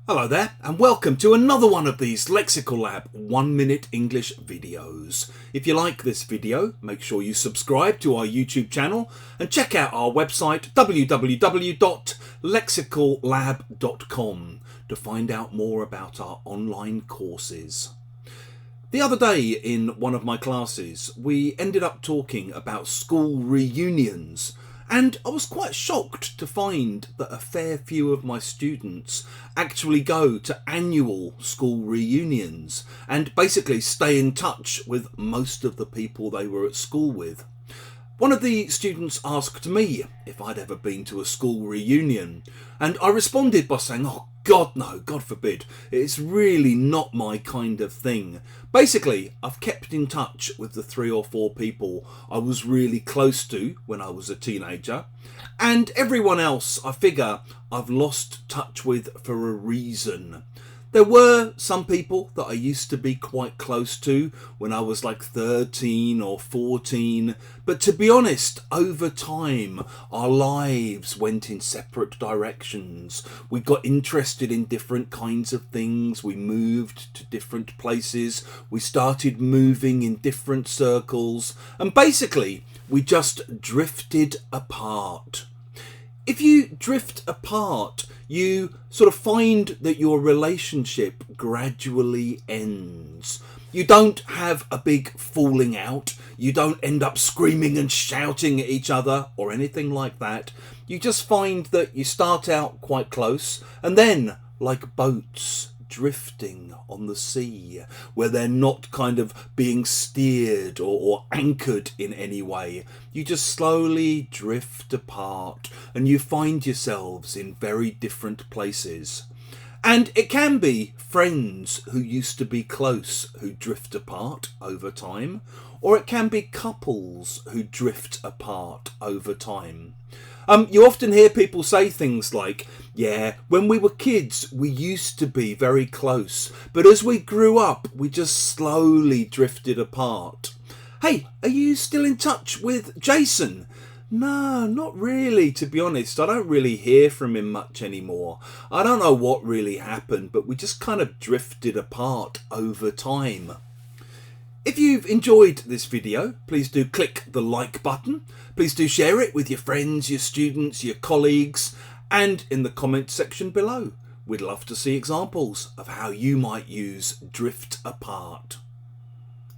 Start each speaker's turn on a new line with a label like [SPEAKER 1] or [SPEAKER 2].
[SPEAKER 1] Hello there and welcome to another one of these Lexical Lab 1 minute English videos. If you like this video, make sure you subscribe to our YouTube channel and check out our website www.lexicallab.com to find out more about our online courses. The other day in one of my classes we ended up talking about school reunions. And I was quite shocked to find that a fair few of my students actually go to annual school reunions and basically stay in touch with most of the people they were at school with. One of the students asked me if I'd ever been to a school reunion, and I responded by saying, "Oh God no, God forbid, it's really not my kind of thing." Basically, I've kept in touch with the 3 or 4 people I was really close to when I was a teenager, and everyone else I figure I've lost touch with for a reason. There were some people that I used to be quite close to when I was like 13 or 14, but to be honest, over time our lives went in separate directions. We got interested in different kinds of things, we moved to different places, we started moving in different circles, and basically we just drifted apart. If you drift apart, you sort of find that your relationship gradually ends. You don't have a big falling out. You don't end up screaming and shouting at each other or anything like that. You just find that you start out quite close and then, like boats drifting on the sea, where they're not kind of being steered or anchored in any way, you just slowly drift apart and you find yourselves in very different places. And it can be friends who used to be close who drift apart over time, or it can be couples who drift apart over time. You often hear people say things like, yeah, when we were kids we used to be very close, but as we grew up we just slowly drifted apart. Hey, are you still in touch with Jason? No, not really, to be honest. I don't really hear from him much anymore. I don't know what really happened, but we just kind of drifted apart over time. If you've enjoyed this video, please do click the like button. Please do share it with your friends, your students, your colleagues, and in the comment section below. We'd love to see examples of how you might use drift apart.